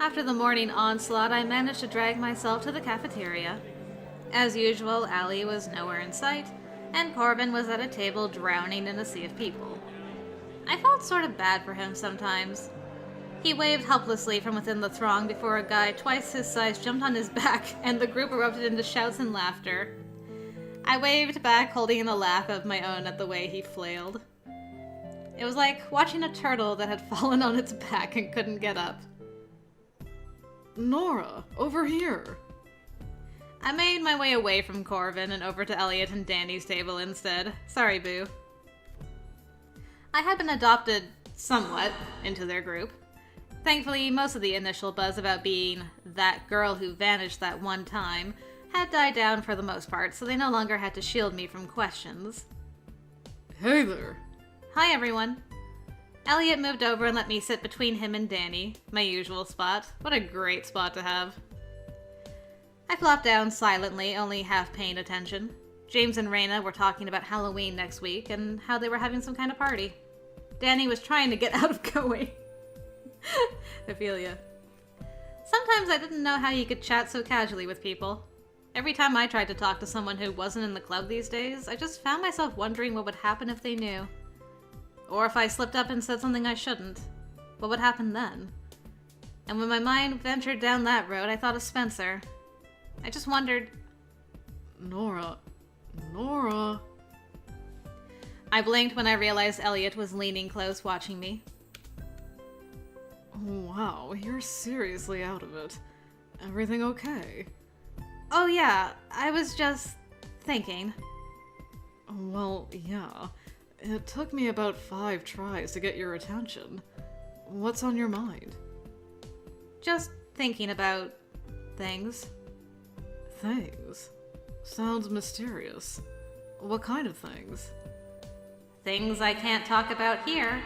After the morning onslaught, I managed to drag myself to the cafeteria. As usual, Allie was nowhere in sight, and Corvin was at a table drowning in a sea of people. I felt sort of bad for him sometimes. He waved helplessly from within the throng before a guy twice his size jumped on his back, and the group erupted into shouts and laughter. I waved back, holding a laugh of my own at the way he flailed. It was like watching a turtle that had fallen on its back and couldn't get up. Nora, over here! I made my way away from Corvin and over to Elliot and Danny's table instead. Sorry, boo. I had been adopted somewhat into their group. Thankfully, most of the initial buzz about being that girl who vanished that one time had died down for the most part, so they no longer had to shield me from questions. Hey there. Hi, everyone. Elliot moved over and let me sit between him and Danny, my usual spot. What a great spot to have. I flopped down silently, only half paying attention. James and Raina were talking about Halloween next week and how they were having some kind of party. Danny was trying to get out of going. I feel ya. Sometimes I didn't know how you could chat so casually with people. Every time I tried to talk to someone who wasn't in the club these days, I just found myself wondering what would happen if they knew. Or if I slipped up and said something I shouldn't. What would happen then? And when my mind ventured down that road, I thought of Spencer. I just wondered... Nora. I blinked when I realized Elliot was leaning close, watching me. Wow, you're seriously out of it. Everything okay? Oh yeah, I was just thinking. Well, yeah. It took me about 5 tries to get your attention. What's on your mind? Just thinking about things. Things? Sounds mysterious. What kind of things? Things I can't talk about here.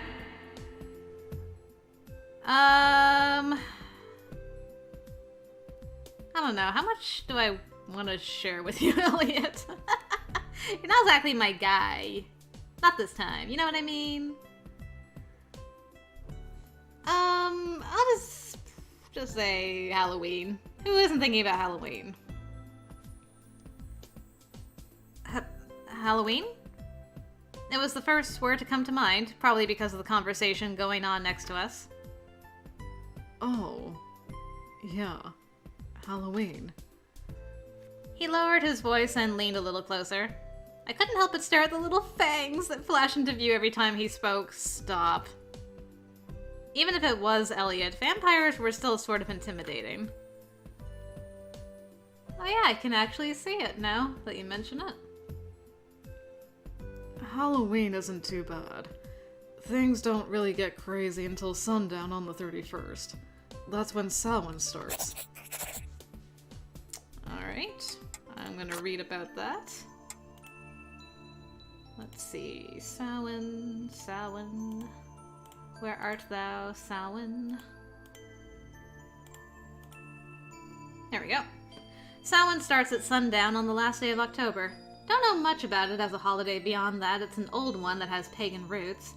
I don't know. How much do I want to share with you, Elliot? You're not exactly my guy. Not this time. You know what I mean? I'll just say Halloween. Who isn't thinking about Halloween? Halloween? It was the first word to come to mind, probably because of the conversation going on next to us. Oh, yeah. Halloween. He lowered his voice and leaned a little closer. I couldn't help but stare at the little fangs that flash into view every time he spoke. Stop. Even if it was Elliot, vampires were still sort of intimidating. Oh yeah, I can actually see it now that you mention it. Halloween isn't too bad. Things don't really get crazy until sundown on the 31st. That's when Samhain starts. Alright, I'm gonna read about that. Let's see, Samhain. Where art thou, Samhain? There we go. Samhain starts at sundown on the last day of October. Don't know much about it as a holiday beyond that. It's an old one that has pagan roots.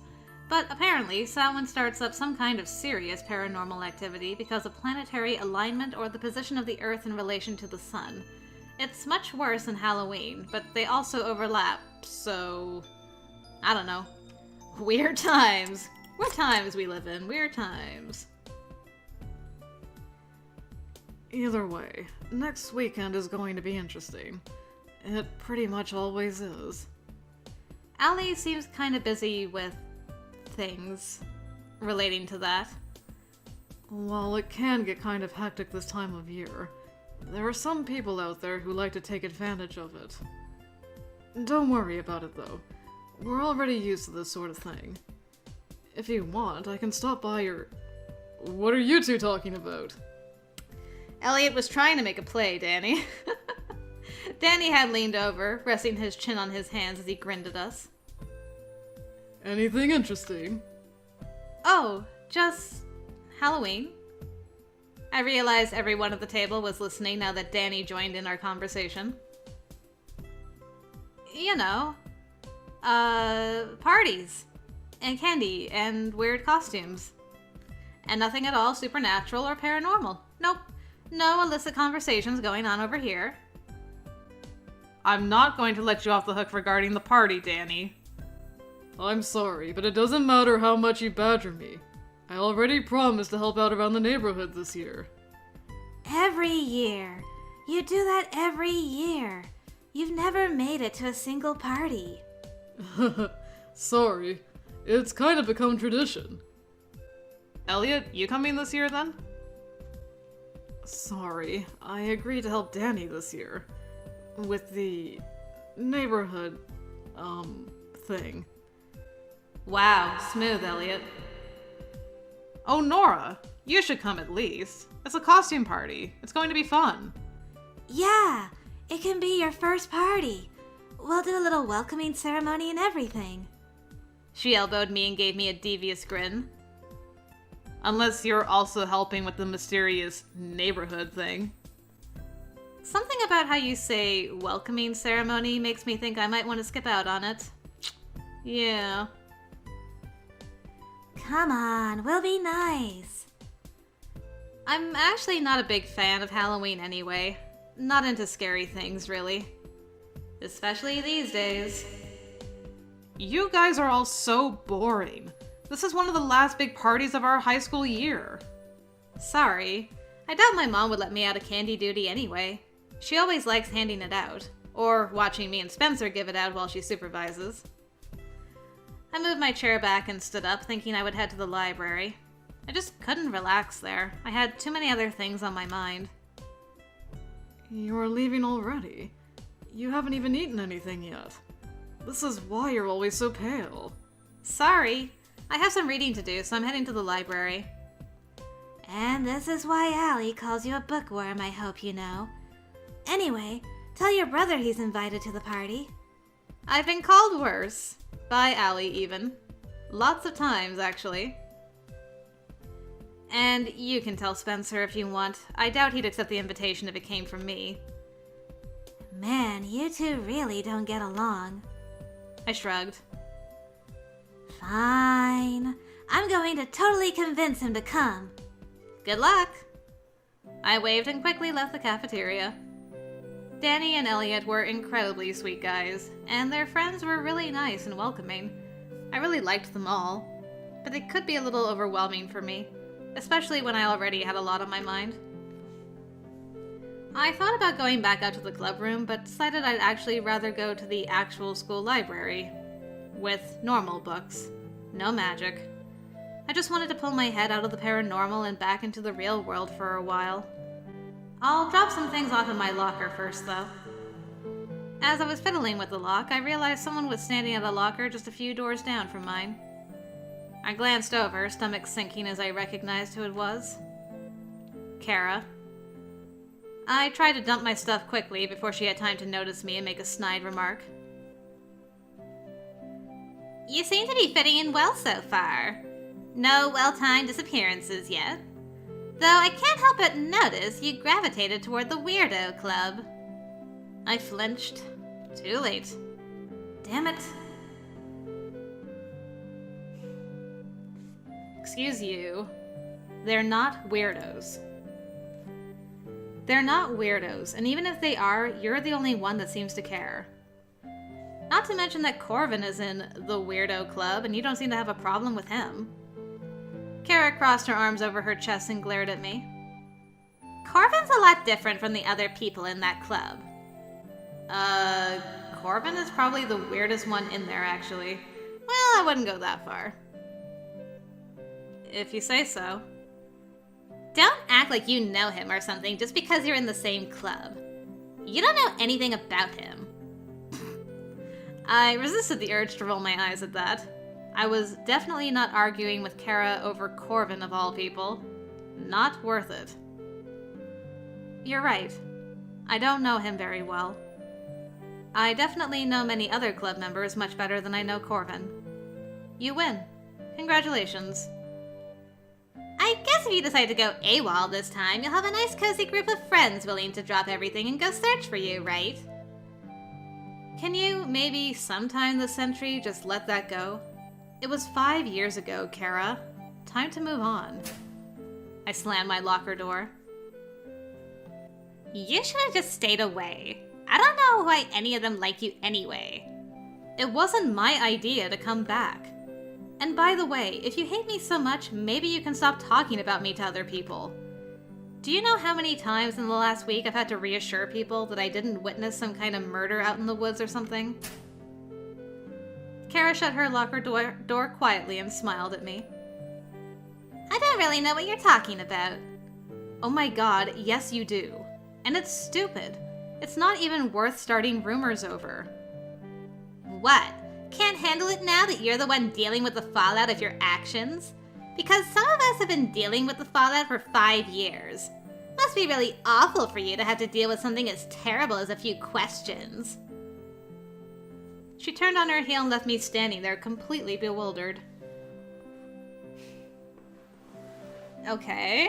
But apparently, Samhain starts up some kind of serious paranormal activity because of planetary alignment or the position of the Earth in relation to the Sun. It's much worse than Halloween, but they also overlap, so... I don't know. Weird times. What times we live in. Weird times. Either way, next weekend is going to be interesting. It pretty much always is. Allie seems kind of busy with things relating to that. Well, it can get kind of hectic this time of year. There are some people out there who like to take advantage of it. Don't worry about it, though. We're already used to this sort of thing. If you want, I can stop by your... What are you two talking about? Elliot was trying to make a play, Danny. Danny had leaned over, resting his chin on his hands as he grinned at us. Anything interesting? Oh, just Halloween. I realized everyone at the table was listening now that Danny joined in our conversation. You know, parties, and candy, and weird costumes. And nothing at all supernatural or paranormal. Nope. No illicit conversations going on over here. I'm not going to let you off the hook regarding the party, Danny. I'm sorry, but it doesn't matter how much you badger me. I already promised to help out around the neighborhood this year. Every year. You do that every year. You've never made it to a single party. Sorry. It's kind of become tradition. Elliot, you coming this year then? Sorry, I agreed to help Danny this year. With the neighborhood, thing. Wow, smooth, Elliot. Oh, Nora, you should come at least. It's a costume party. It's going to be fun. Yeah, it can be your first party. We'll do a little welcoming ceremony and everything. She elbowed me and gave me a devious grin. Unless you're also helping with the mysterious neighborhood thing. Something about how you say welcoming ceremony makes me think I might want to skip out on it. Yeah. Come on, we'll be nice. I'm actually not a big fan of Halloween anyway. Not into scary things, really. Especially these days. You guys are all so boring. This is one of the last big parties of our high school year. Sorry. I doubt my mom would let me out of candy duty anyway. She always likes handing it out. Or watching me and Spencer give it out while she supervises. I moved my chair back and stood up, thinking I would head to the library. I just couldn't relax there. I had too many other things on my mind. You're leaving already. You haven't even eaten anything yet. This is why you're always so pale. Sorry. I have some reading to do, so I'm heading to the library. And this is why Allie calls you a bookworm, I hope you know. Anyway, tell your brother he's invited to the party. I've been called worse. By Allie, even. Lots of times, actually. And you can tell Spencer if you want. I doubt he'd accept the invitation if it came from me. Man, you two really don't get along. I shrugged. Fine. I'm going to totally convince him to come. Good luck! I waved and quickly left the cafeteria. Danny and Elliot were incredibly sweet guys, and their friends were really nice and welcoming. I really liked them all, but it could be a little overwhelming for me, especially when I already had a lot on my mind. I thought about going back out to the club room, but decided I'd actually rather go to the actual school library. With normal books. No magic. I just wanted to pull my head out of the paranormal and back into the real world for a while. I'll drop some things off in my locker first, though. As I was fiddling with the lock, I realized someone was standing at a locker just a few doors down from mine. I glanced over, stomach sinking as I recognized who it was. Kara. I tried to dump my stuff quickly before she had time to notice me and make a snide remark. You seem to be fitting in well so far. No well-timed disappearances yet. Though I can't help but notice you gravitated toward the Weirdo Club. I flinched. Too late. Damn it. Excuse you. They're not weirdos. They're not weirdos, and even if they are, you're the only one that seems to care. Not to mention that Corvin is in the Weirdo Club, and you don't seem to have a problem with him. Kara crossed her arms over her chest and glared at me. Corvin's a lot different from the other people in that club. Corvin is probably the weirdest one in there, actually. Well, I wouldn't go that far. If you say so. Don't act like you know him or something just because you're in the same club. You don't know anything about him. I resisted the urge to roll my eyes at that. I was definitely not arguing with Kara over Corvin of all people. Not worth it. You're right. I don't know him very well. I definitely know many other club members much better than I know Corvin. You win. Congratulations. I guess if you decide to go AWOL this time, you'll have a nice cozy group of friends willing to drop everything and go search for you, right? Can you, maybe sometime this century, just let that go? It was 5 years ago, Kara. Time to move on. I slammed my locker door. You should have just stayed away. I don't know why any of them like you anyway. It wasn't my idea to come back. And by the way, if you hate me so much, maybe you can stop talking about me to other people. Do you know how many times in the last week I've had to reassure people that I didn't witness some kind of murder out in the woods or something? Kara shut her locker door quietly and smiled at me. I don't really know what you're talking about. Oh my god, yes you do. And it's stupid. It's not even worth starting rumors over. What? Can't handle it now that you're the one dealing with the fallout of your actions? Because some of us have been dealing with the fallout for 5 years. Must be really awful for you to have to deal with something as terrible as a few questions. She turned on her heel and left me standing there completely bewildered. Okay.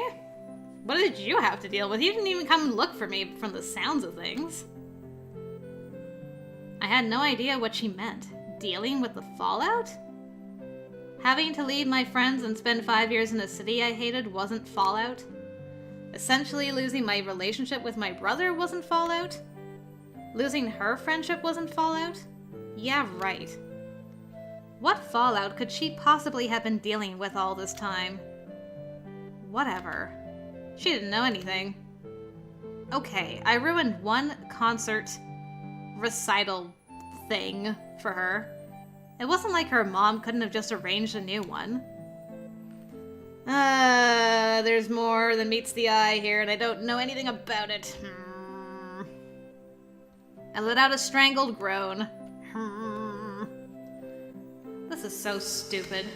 What did you have to deal with? You didn't even come and look for me from the sounds of things. I had no idea what she meant. Dealing with the fallout? Having to leave my friends and spend 5 years in a city I hated wasn't fallout? Essentially losing my relationship with my brother wasn't fallout? Losing her friendship wasn't fallout? Yeah, right. What fallout could she possibly have been dealing with all this time? Whatever. She didn't know anything. Okay, I ruined one concert recital thing for her. It wasn't like her mom couldn't have just arranged a new one. There's more than meets the eye here, and I don't know anything about it. I let out a strangled groan. This is so stupid.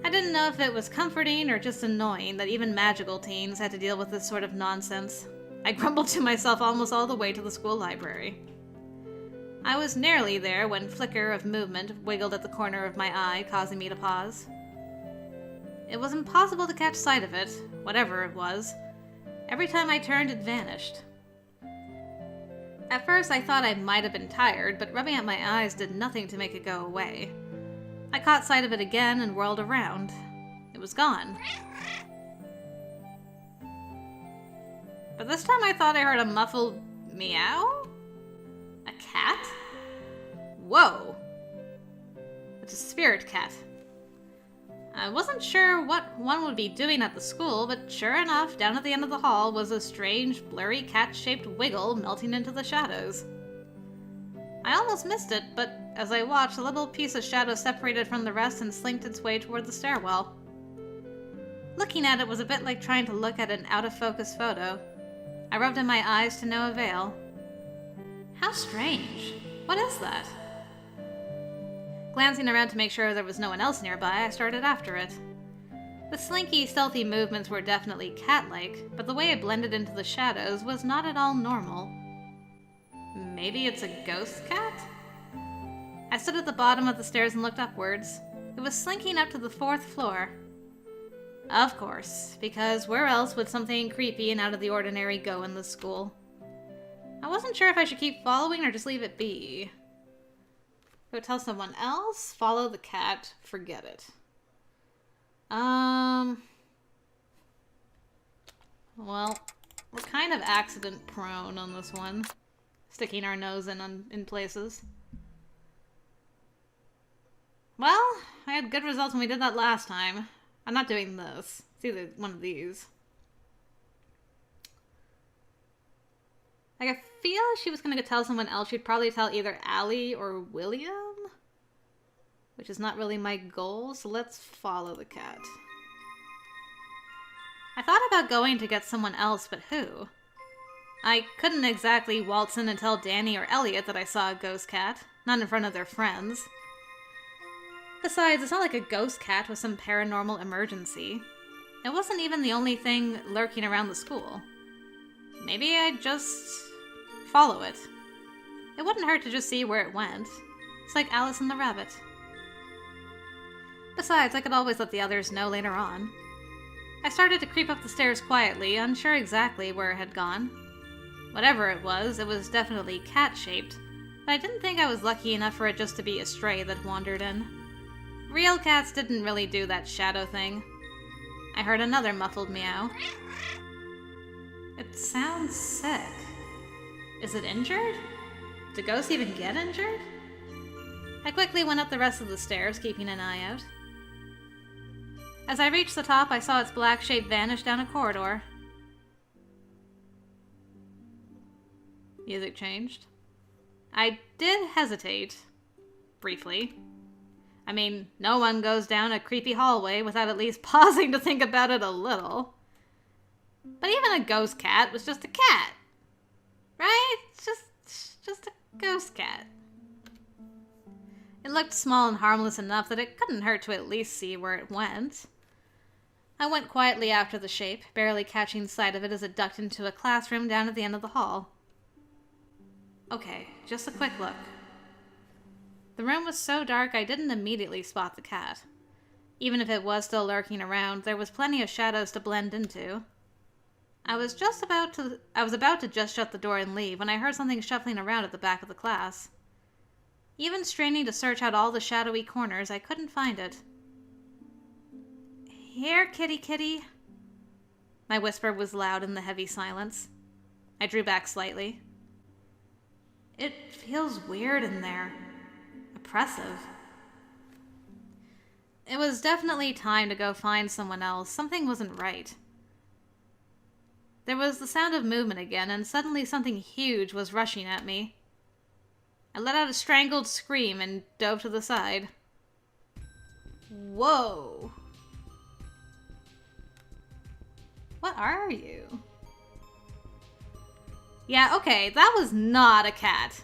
I didn't know if it was comforting or just annoying that even magical teens had to deal with this sort of nonsense. I grumbled to myself almost all the way to the school library. I was nearly there when flicker of movement wiggled at the corner of my eye, causing me to pause. It was impossible to catch sight of it, whatever it was. Every time I turned, it vanished. At first, I thought I might have been tired, but rubbing at my eyes did nothing to make it go away. I caught sight of it again and whirled around. It was gone. But this time I thought I heard a muffled meow? A cat? Whoa! It's a spirit cat. I wasn't sure what one would be doing at the school, but sure enough, down at the end of the hall was a strange, blurry cat-shaped wiggle melting into the shadows. I almost missed it, but as I watched, a little piece of shadow separated from the rest and slinked its way toward the stairwell. Looking at it was a bit like trying to look at an out-of-focus photo. I rubbed in my eyes to no avail. How strange. What is that? Glancing around to make sure there was no one else nearby, I started after it. The slinky, stealthy movements were definitely cat-like, but the way it blended into the shadows was not at all normal. Maybe it's a ghost cat? I stood at the bottom of the stairs and looked upwards. It was slinking up to the 4th floor. Of course, because where else would something creepy and out of the ordinary go in this school? I wasn't sure if I should keep following or just leave it be. Go tell someone else? Follow the cat? Forget it. Well, we're kind of accident prone on this one. Sticking our nose in places. Well, I had good results when we did that last time. I'm not doing this. It's either one of these. Like, I feel if she was gonna go tell someone else, she'd probably tell either Allie or William. Which is not really my goal, so let's follow the cat. I thought about going to get someone else, but who? I couldn't exactly waltz in and tell Danny or Elliot that I saw a ghost cat, not in front of their friends. Besides, it's not like a ghost cat was some paranormal emergency. It wasn't even the only thing lurking around the school. Maybe I'd just follow it. It wouldn't hurt to just see where it went. It's like Alice and the Rabbit. Besides, I could always let the others know later on. I started to creep up the stairs quietly, unsure exactly where it had gone. Whatever it was definitely cat-shaped, but I didn't think I was lucky enough for it just to be a stray that wandered in. Real cats didn't really do that shadow thing. I heard another muffled meow. It sounds sick. Is it injured? Did ghosts even get injured? I quickly went up the rest of the stairs, keeping an eye out. As I reached the top, I saw its black shape vanish down a corridor. Music changed. I did hesitate. Briefly. I mean, no one goes down a creepy hallway without at least pausing to think about it a little. But even a ghost cat was just a cat. Right? Just a ghost cat. It looked small and harmless enough that it couldn't hurt to at least see where it went. I went quietly after the shape, barely catching sight of it as it ducked into a classroom down at the end of the hall. Okay, just a quick look. The room was so dark I didn't immediately spot the cat. Even if it was still lurking around, there was plenty of shadows to blend into. I was about to just shut the door and leave when I heard something shuffling around at the back of the class. Even straining to search out all the shadowy corners, I couldn't find it. Here, kitty kitty. My whisper was loud in the heavy silence. I drew back slightly. It feels weird in there. Oppressive. It was definitely time to go find someone else. Something wasn't right. There was the sound of movement again, and suddenly something huge was rushing at me. I let out a strangled scream and dove to the side. Whoa! What are you? Yeah, okay, that was not a cat.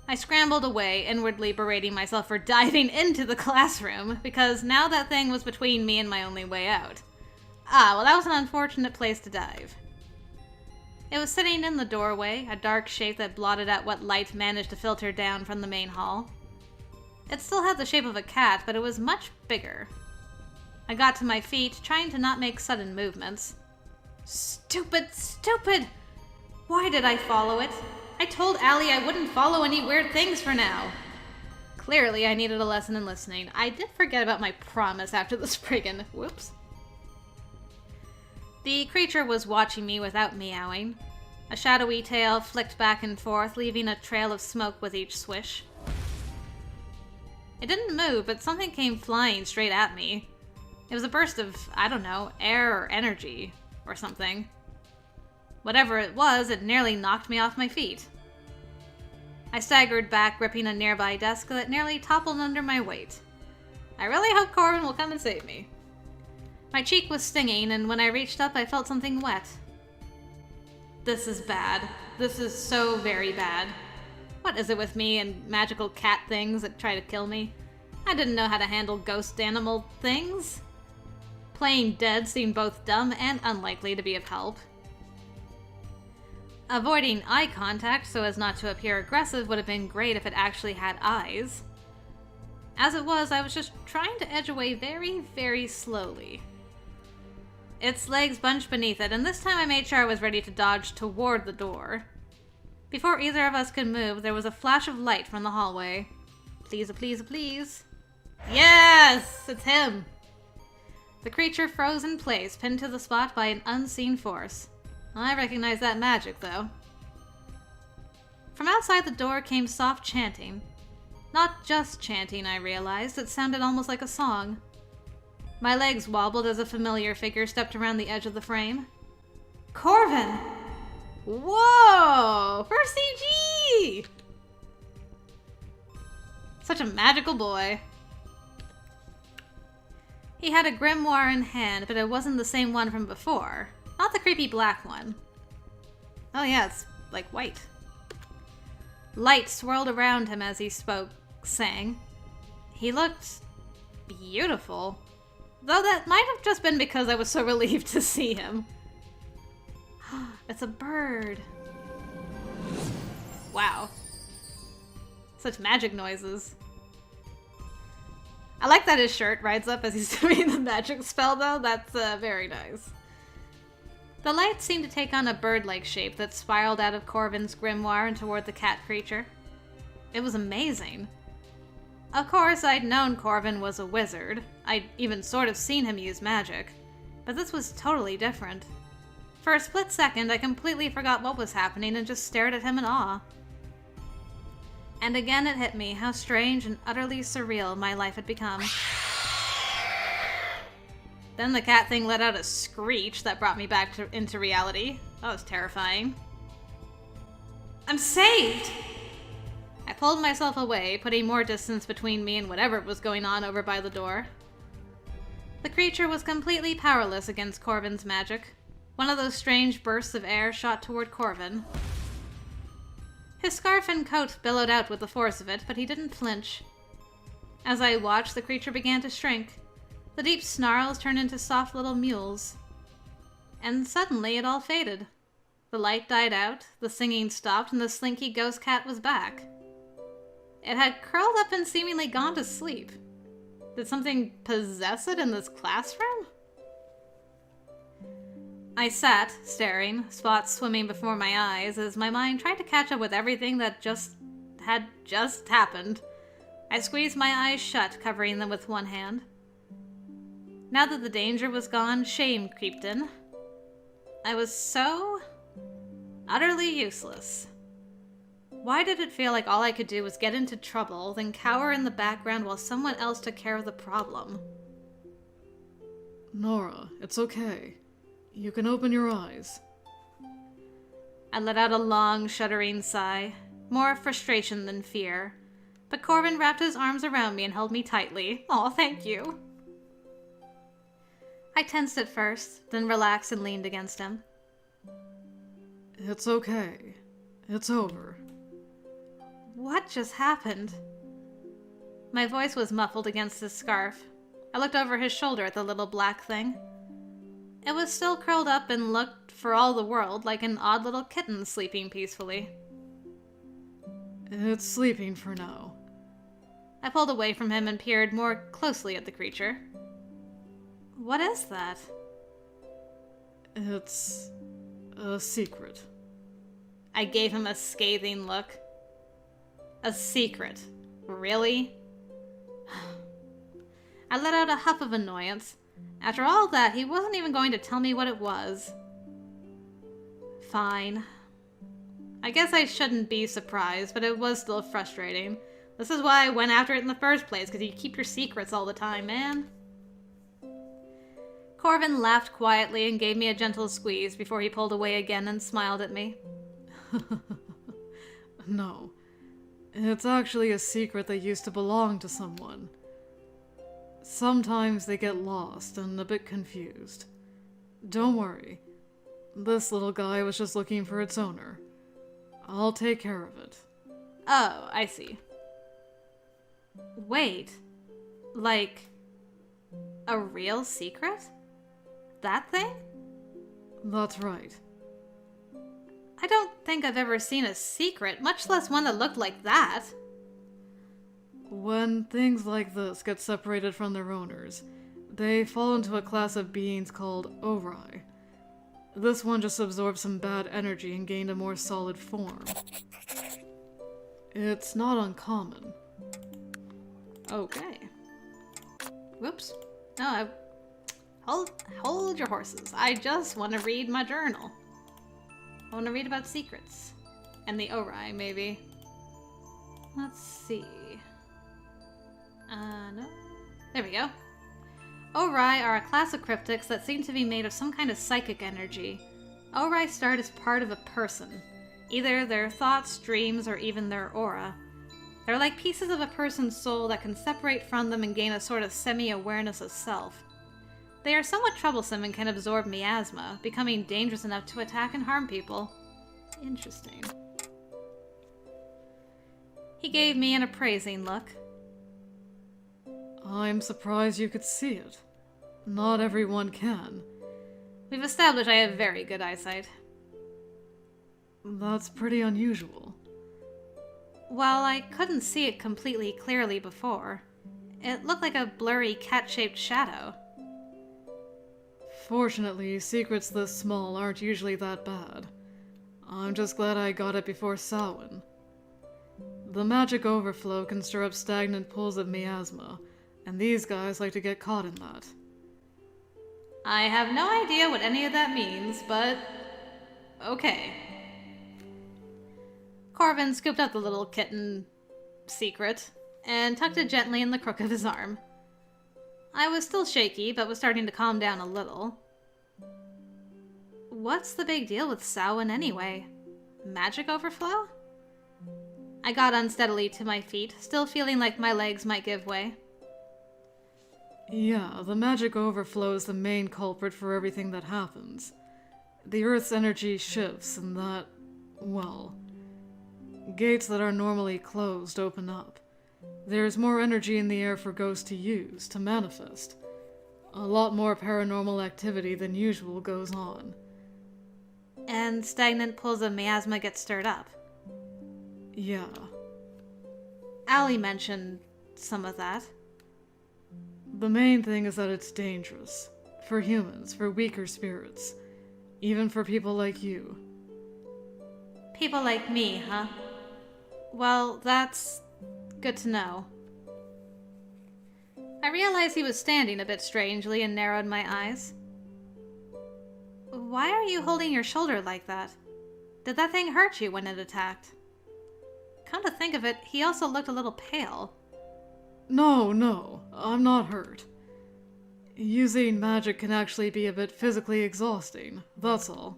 I scrambled away, inwardly berating myself for diving into the classroom, because now that thing was between me and my only way out. Ah, well, that was an unfortunate place to dive. It was sitting in the doorway, a dark shape that blotted out what light managed to filter down from the main hall. It still had the shape of a cat, but it was much bigger. I got to my feet, trying to not make sudden movements. Stupid, stupid! Why did I follow it? I told Allie I wouldn't follow any weird things for now. Clearly, I needed a lesson in listening. I did forget about my promise after the Spriggan. Whoops. The creature was watching me without meowing. A shadowy tail flicked back and forth, leaving a trail of smoke with each swish. It didn't move, but something came flying straight at me. It was a burst of, I don't know, air or energy or something. Whatever it was, it nearly knocked me off my feet. I staggered back, gripping a nearby desk that nearly toppled under my weight. I really hope Corvin will come and save me. My cheek was stinging, and when I reached up, I felt something wet. This is bad. This is so very bad. What is it with me and magical cat things that try to kill me? I didn't know how to handle ghost animal things. Playing dead seemed both dumb and unlikely to be of help. Avoiding eye contact so as not to appear aggressive would have been great if it actually had eyes. As it was, I was just trying to edge away very, very slowly. Its legs bunched beneath it, and this time I made sure I was ready to dodge toward the door. Before either of us could move, there was a flash of light from the hallway. Please, please, please. Yes! It's him! The creature froze in place, pinned to the spot by an unseen force. I recognize that magic, though. From outside the door came soft chanting. Not just chanting, I realized. It sounded almost like a song. My legs wobbled as a familiar figure stepped around the edge of the frame. Corvin! Whoa! For CG! Such a magical boy. He had a grimoire in hand, but it wasn't the same one from before. Not the creepy black one. Oh yeah, it's like white. Light swirled around him as he sang. He looked beautiful. Though that might have just been because I was so relieved to see him. It's a bird. Wow. Such magic noises. I like that his shirt rides up as he's doing the magic spell, though. That's very nice. The light seemed to take on a bird-like shape that spiraled out of Corvin's grimoire and toward the cat creature. It was amazing. Of course, I'd known Corvin was a wizard. I'd even sort of seen him use magic, but this was totally different. For a split second, I completely forgot what was happening and just stared at him in awe. And again it hit me how strange and utterly surreal my life had become. Then the cat thing let out a screech that brought me back into reality. That was terrifying. I'm saved! I pulled myself away, putting more distance between me and whatever was going on over by the door. The creature was completely powerless against Corvin's magic. One of those strange bursts of air shot toward Corvin. His scarf and coat billowed out with the force of it, but he didn't flinch. As I watched, the creature began to shrink. The deep snarls turned into soft little mewls. And suddenly it all faded. The light died out, the singing stopped, and the slinky ghost cat was back. It had curled up and seemingly gone to sleep. Did something possess it in this classroom? I sat, staring, spots swimming before my eyes, as my mind tried to catch up with everything that had just happened. I squeezed my eyes shut, covering them with one hand. Now that the danger was gone, shame creeped in. I was so utterly useless. Why did it feel like all I could do was get into trouble, then cower in the background while someone else took care of the problem? Nora, it's okay. You can open your eyes. I let out a long, shuddering sigh, more frustration than fear. But Corvin wrapped his arms around me and held me tightly. Aw, thank you. I tensed at first, then relaxed and leaned against him. It's okay. It's over. What just happened? My voice was muffled against his scarf. I looked over his shoulder at the little black thing. It was still curled up and looked, for all the world, like an odd little kitten sleeping peacefully. It's sleeping for now. I pulled away from him and peered more closely at the creature. What is that? It's a secret. I gave him a scathing look. A secret? Really? I let out a huff of annoyance. After all that, he wasn't even going to tell me what it was. Fine. I guess I shouldn't be surprised, but it was still frustrating. This is why I went after it in the first place, because you keep your secrets all the time, man. Corvin laughed quietly and gave me a gentle squeeze before he pulled away again and smiled at me. No. It's actually a secret that used to belong to someone. Sometimes they get lost and a bit confused. Don't worry. This little guy was just looking for its owner. I'll take care of it. Oh, I see. Wait. Like, a real secret? That thing? That's right. I don't think I've ever seen a secret, much less one that looked like that. When things like this get separated from their owners, they fall into a class of beings called Ori. This one just absorbed some bad energy and gained a more solid form. It's not uncommon. Okay. Whoops. No, hold your horses. I just want to read my journal. I want to read about secrets. And the Ori, maybe. Let's see. No. There we go. Ori are a class of cryptics that seem to be made of some kind of psychic energy. Ori start as part of a person. Either their thoughts, dreams, or even their aura. They're like pieces of a person's soul that can separate from them and gain a sort of semi-awareness of self. They are somewhat troublesome and can absorb miasma, becoming dangerous enough to attack and harm people. Interesting. He gave me an appraising look. I'm surprised you could see it. Not everyone can. We've established I have very good eyesight. That's pretty unusual. While I couldn't see it completely clearly before, it looked like a blurry cat-shaped shadow. Fortunately, secrets this small aren't usually that bad. I'm just glad I got it before Samhain. The magic overflow can stir up stagnant pools of miasma, And these guys like to get caught in that. I have no idea what any of that means, but okay. Corvin scooped up the little kitten secret and tucked it gently in the crook of his arm. I was still shaky, but was starting to calm down a little. What's the big deal with Samhain anyway? Magic overflow? I got unsteadily to my feet, still feeling like my legs might give way. Yeah, the magic overflow is the main culprit for everything that happens. The Earth's energy shifts and that, well, gates that are normally closed open up. There's more energy in the air for ghosts to use, to manifest. A lot more paranormal activity than usual goes on. And stagnant pools of miasma get stirred up. Yeah. Allie mentioned some of that. The main thing is that it's dangerous. For humans, for weaker spirits. Even for people like you. People like me, huh? Well, that's good to know. I realized he was standing a bit strangely and narrowed my eyes. Why are you holding your shoulder like that? Did that thing hurt you when it attacked? Come to think of it, he also looked a little pale. No, I'm not hurt. Using magic can actually be a bit physically exhausting, that's all.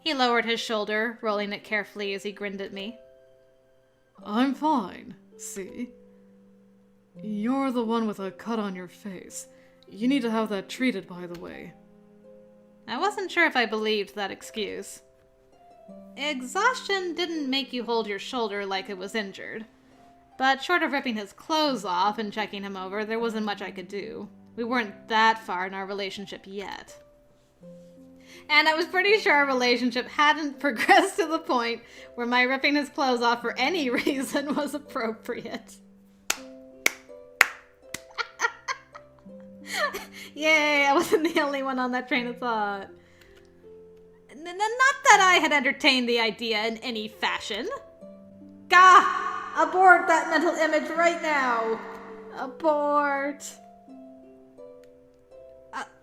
He lowered his shoulder, rolling it carefully as he grinned at me. I'm fine, see? You're the one with a cut on your face. You need to have that treated, by the way. I wasn't sure if I believed that excuse. Exhaustion didn't make you hold your shoulder like it was injured. But short of ripping his clothes off and checking him over, there wasn't much I could do. We weren't that far in our relationship yet. And I was pretty sure our relationship hadn't progressed to the point where my ripping his clothes off for any reason was appropriate. Yay, I wasn't the only one on that train of thought. Not that I had entertained the idea in any fashion. Gah! Abort that mental image right now! Abort!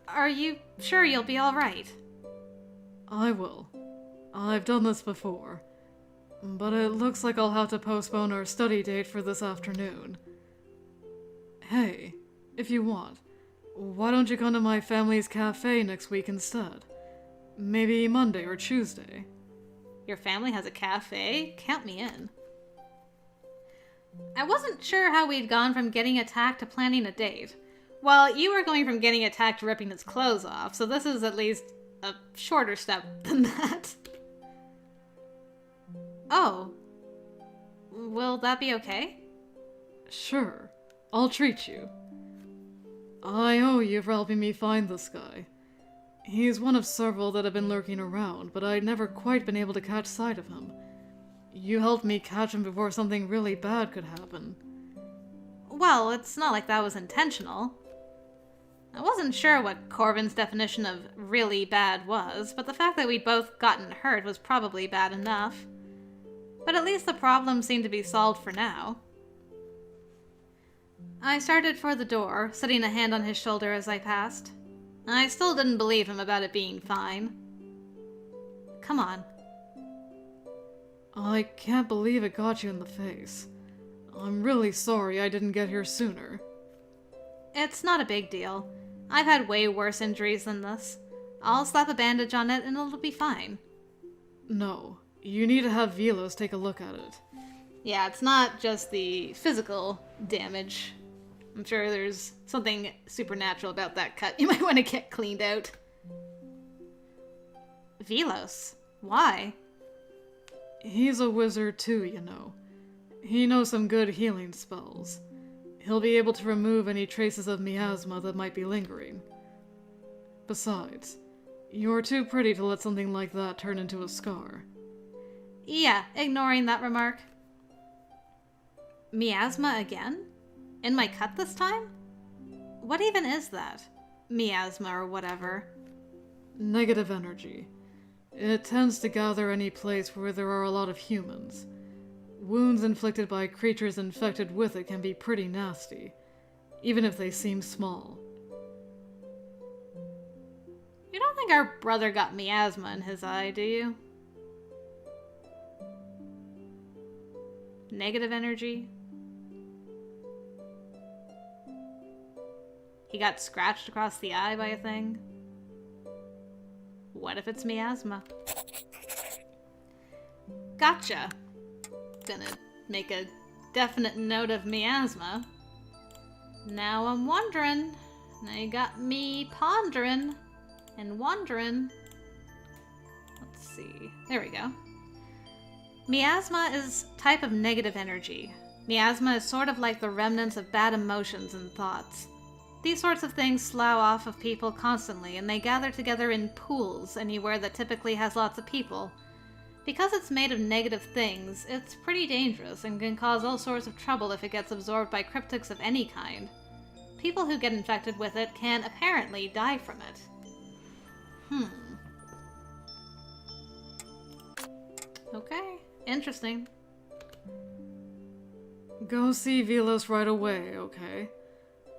Are you sure you'll be alright? I will. I've done this before. But it looks like I'll have to postpone our study date for this afternoon. Hey, if you want, why don't you come to my family's cafe next week instead? Maybe Monday or Tuesday. Your family has a cafe? Count me in. I wasn't sure how we'd gone from getting attacked to planning a date. Well, you were going from getting attacked to ripping his clothes off, so this is at least a shorter step than that. Oh. Will that be okay? Sure. I'll treat you. I owe you for helping me find this guy. He's one of several that have been lurking around, but I'd never quite been able to catch sight of him. You helped me catch him before something really bad could happen. Well, it's not like that was intentional. I wasn't sure what Corvin's definition of really bad was, but the fact that we'd both gotten hurt was probably bad enough. But at least the problem seemed to be solved for now. I started for the door, setting a hand on his shoulder as I passed. I still didn't believe him about it being fine. Come on. I can't believe it got you in the face. I'm really sorry I didn't get here sooner. It's not a big deal. I've had way worse injuries than this. I'll slap a bandage on it and it'll be fine. No, you need to have Velos take a look at it. Yeah, it's not just the physical damage. I'm sure there's something supernatural about that cut. You might want to get cleaned out. Velos? Why? He's a wizard too, you know. He knows some good healing spells. He'll be able to remove any traces of miasma that might be lingering. Besides, you're too pretty to let something like that turn into a scar. Yeah, ignoring that remark. Miasma again? In my cut this time? What even is that? Miasma or whatever. Negative energy. It tends to gather any place where there are a lot of humans. Wounds inflicted by creatures infected with it can be pretty nasty. even if they seem small. You don't think our brother got miasma in his eye, do you? Negative energy? He got scratched across the eye by a thing? What if it's miasma? Gotcha. Gonna make a definite note of miasma. Now I'm wondering. Now you got me pondering and wondering. Let's see. There we go. Miasma is type of negative energy. Miasma is sort of like the remnants of bad emotions and thoughts. These sorts of things slough off of people constantly, and they gather together in pools anywhere that typically has lots of people. Because it's made of negative things, it's pretty dangerous and can cause all sorts of trouble if it gets absorbed by cryptics of any kind. People who get infected with it can apparently die from it. Okay, interesting. Go see Velos right away, okay?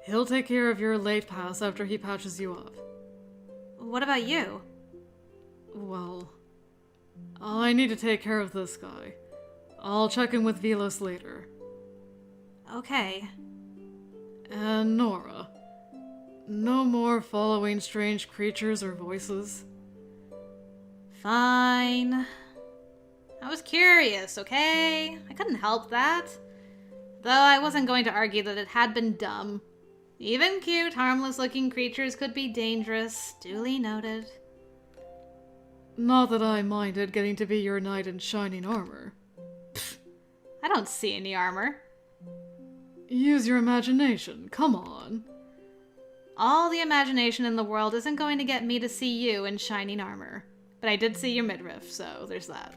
He'll take care of your late pass after he patches you up. What about you? Well, I need to take care of this guy. I'll check in with Velos later. Okay. And Nora. No more following strange creatures or voices. Fine. I was curious, okay? I couldn't help that. Though I wasn't going to argue that it had been dumb. Even cute, harmless-looking creatures could be dangerous. Duly noted. Not that I minded getting to be your knight in shining armor. Pfft, I don't see any armor. Use your imagination, come on. All the imagination in the world isn't going to get me to see you in shining armor. But I did see your midriff, so there's that.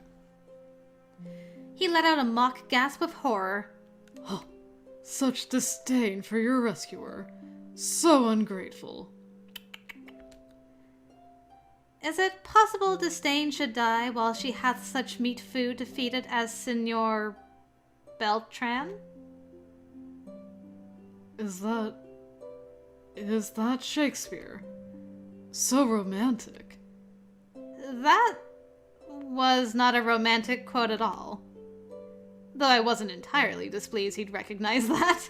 He let out a mock gasp of horror. Oh, such disdain for your rescuer. So ungrateful. Is it possible disdain should die while she hath such meat food to feed it as Signor Beltran? Is that Shakespeare? So romantic. That was not a romantic quote at all. Though I wasn't entirely displeased he'd recognize that.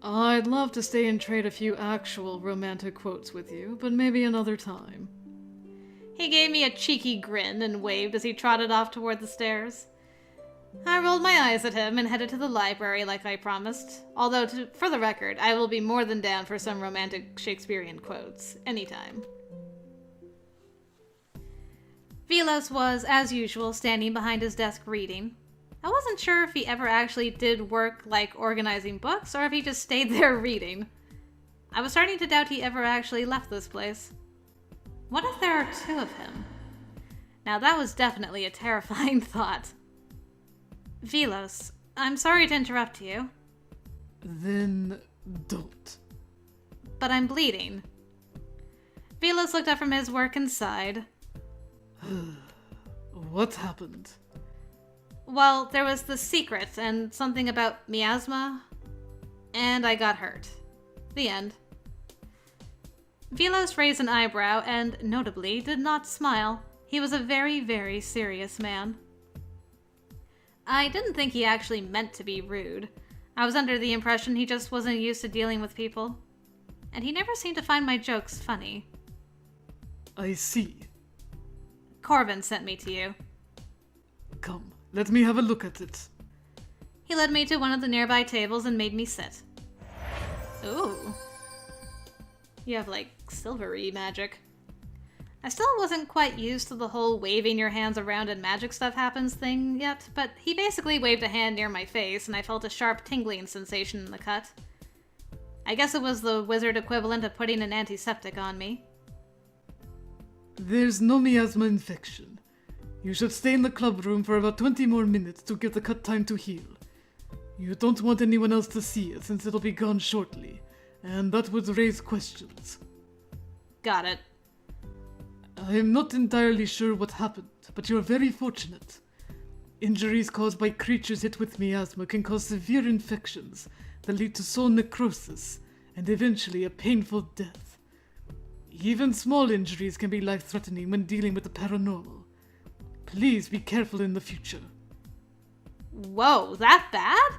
I'd love to stay and trade a few actual romantic quotes with you, but maybe another time. He gave me a cheeky grin and waved as he trotted off toward the stairs. I rolled my eyes at him and headed to the library like I promised. Although, for the record, I will be more than down for some romantic Shakespearean quotes, anytime. Velos was, as usual, standing behind his desk reading. I wasn't sure if he ever actually did work like organizing books or if he just stayed there reading. I was starting to doubt he ever actually left this place. What if there are two of him? Now that was definitely a terrifying thought. Velos, I'm sorry to interrupt you. Then don't. But I'm bleeding. Velos looked up from his work and sighed. What happened? Well, there was the secret and something about miasma, and I got hurt. The end. Velos raised an eyebrow and, notably, did not smile. He was a very, very serious man. I didn't think he actually meant to be rude. I was under the impression he just wasn't used to dealing with people. And he never seemed to find my jokes funny. I see. Corvin sent me to you. Come, let me have a look at it. He led me to one of the nearby tables and made me sit. Ooh. You have, like, silvery magic. I still wasn't quite used to the whole waving your hands around and magic stuff happens thing yet, but he basically waved a hand near my face and I felt a sharp tingling sensation in the cut. I guess it was the wizard equivalent of putting an antiseptic on me. There's no miasma infection. You should stay in the club room for about 20 more minutes to give the cut time to heal. You don't want anyone else to see it since it'll be gone shortly, and that would raise questions. Got it. I'm not entirely sure what happened, but you're very fortunate. Injuries caused by creatures hit with miasma can cause severe infections that lead to soul necrosis and eventually a painful death. Even small injuries can be life-threatening when dealing with the paranormal. Please be careful in the future. Whoa, that bad?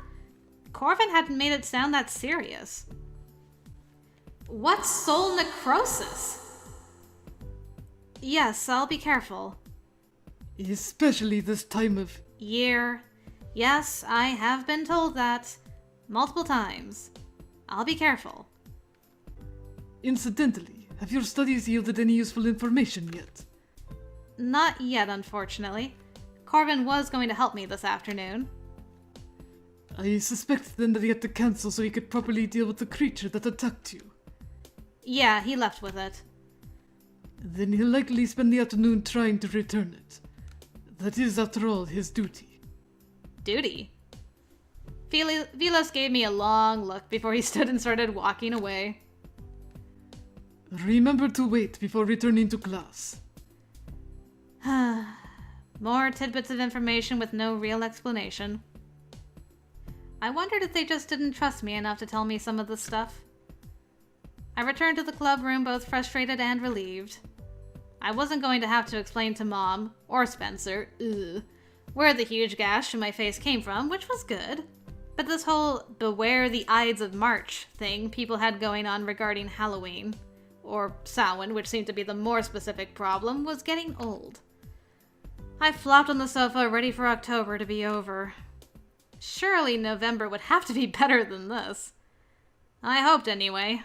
Corvin hadn't made it sound that serious. What's soul necrosis? Yes, I'll be careful. Especially this time of Year. Yes, I have been told that. Multiple times. I'll be careful. Incidentally, have your studies yielded any useful information yet? Not yet, unfortunately. Corvin was going to help me this afternoon. I suspect then that he had to cancel so he could properly deal with the creature that attacked you. Yeah, he left with it. Then he'll likely spend the afternoon trying to return it. That is, after all, his duty. Duty? Velos gave me a long look before he stood and started walking away. Remember to wait before returning to class. More tidbits of information with no real explanation. I wondered if they just didn't trust me enough to tell me some of the stuff. I returned to the club room both frustrated and relieved. I wasn't going to have to explain to Mom, or Spencer, where the huge gash in my face came from, which was good. But this whole beware the Ides of March thing people had going on regarding Halloween, or Samhain, which seemed to be the more specific problem, was getting old. I flopped on the sofa ready for October to be over. Surely November would have to be better than this. I hoped anyway.